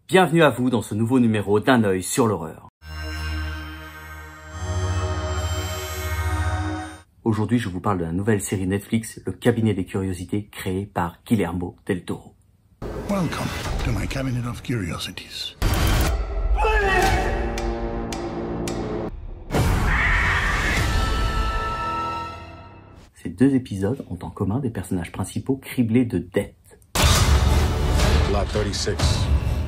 Bienvenue à vous dans ce nouveau numéro d'Un œil sur l'horreur. Aujourd'hui, je vous parle de la nouvelle série Netflix, Le Cabinet des Curiosités, créée par Guillermo del Toro. Welcome to my Cabinet of Curiosities. Ces deux épisodes ont en commun des personnages principaux criblés de dettes. Lot 36.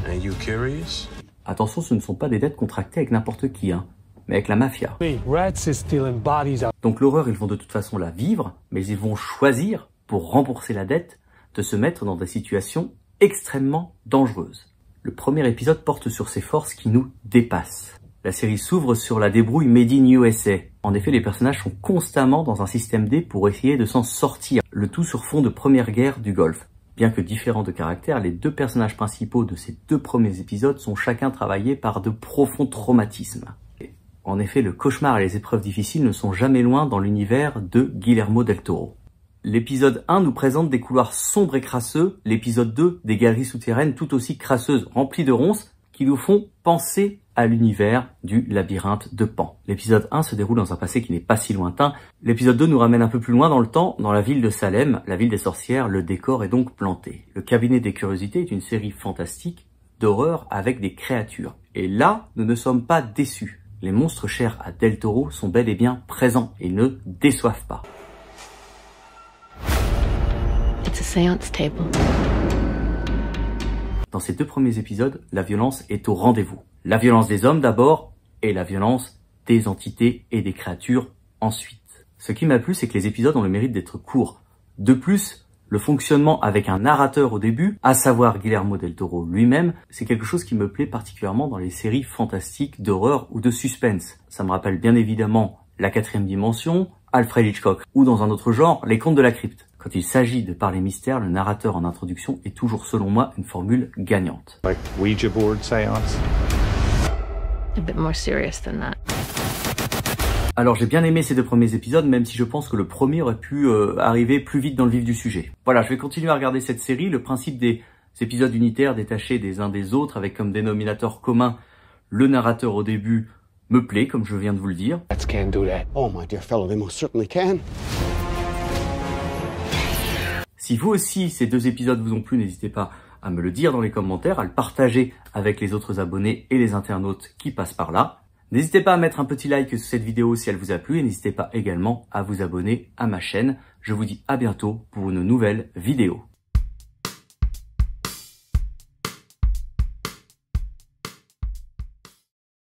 Are you curious? Attention, ce ne sont pas des dettes contractées avec n'importe qui, mais avec la mafia. Donc l'horreur, ils vont de toute façon la vivre, mais ils vont choisir, pour rembourser la dette, de se mettre dans des situations extrêmement dangereuses. Le premier épisode porte sur ces forces qui nous dépassent. La série s'ouvre sur la débrouille Made in USA. En effet, les personnages sont constamment dans un système D pour essayer de s'en sortir, le tout sur fond de première guerre du Golfe. Bien que différents de caractère, les deux personnages principaux de ces deux premiers épisodes sont chacun travaillés par de profonds traumatismes. En effet, le cauchemar et les épreuves difficiles ne sont jamais loin dans l'univers de Guillermo del Toro. L'épisode 1 nous présente des couloirs sombres et crasseux, l'épisode 2 des galeries souterraines tout aussi crasseuses, remplies de ronces, qui nous font penser à l'univers du labyrinthe de Pan. L'épisode 1 se déroule dans un passé qui n'est pas si lointain. L'épisode 2 nous ramène un peu plus loin dans le temps, dans la ville de Salem, la ville des sorcières. Le décor est donc planté. Le Cabinet des Curiosités est une série fantastique d'horreur avec des créatures. Et là, nous ne sommes pas déçus. Les monstres chers à Del Toro sont bel et bien présents et ne déçoivent pas. It's a seance table. Dans ces deux premiers épisodes, la violence est au rendez-vous. La violence des hommes d'abord, et la violence des entités et des créatures ensuite. Ce qui m'a plu, c'est que les épisodes ont le mérite d'être courts. De plus, le fonctionnement avec un narrateur au début, à savoir Guillermo del Toro lui-même, c'est quelque chose qui me plaît particulièrement dans les séries fantastiques d'horreur ou de suspense. Ça me rappelle bien évidemment La Quatrième Dimension, Alfred Hitchcock, ou dans un autre genre, Les Contes de la Crypte. Quand il s'agit de parler mystère, le narrateur en introduction est toujours, selon moi, une formule gagnante. Like Ouija board séance. A bit more serious than that. Alors j'ai bien aimé ces deux premiers épisodes, même si je pense que le premier aurait pu arriver plus vite dans le vif du sujet. Voilà, je vais continuer à regarder cette série. Le principe des épisodes unitaires détachés des uns des autres, avec comme dénominateur commun le narrateur au début, me plaît, comme je viens de vous le dire. Cats can't do that. Oh, my dear fellow, they most certainly can. Si vous aussi, ces deux épisodes vous ont plu, n'hésitez pas à me le dire dans les commentaires, à le partager avec les autres abonnés et les internautes qui passent par là. N'hésitez pas à mettre un petit like sur cette vidéo si elle vous a plu et n'hésitez pas également à vous abonner à ma chaîne. Je vous dis à bientôt pour une nouvelle vidéo.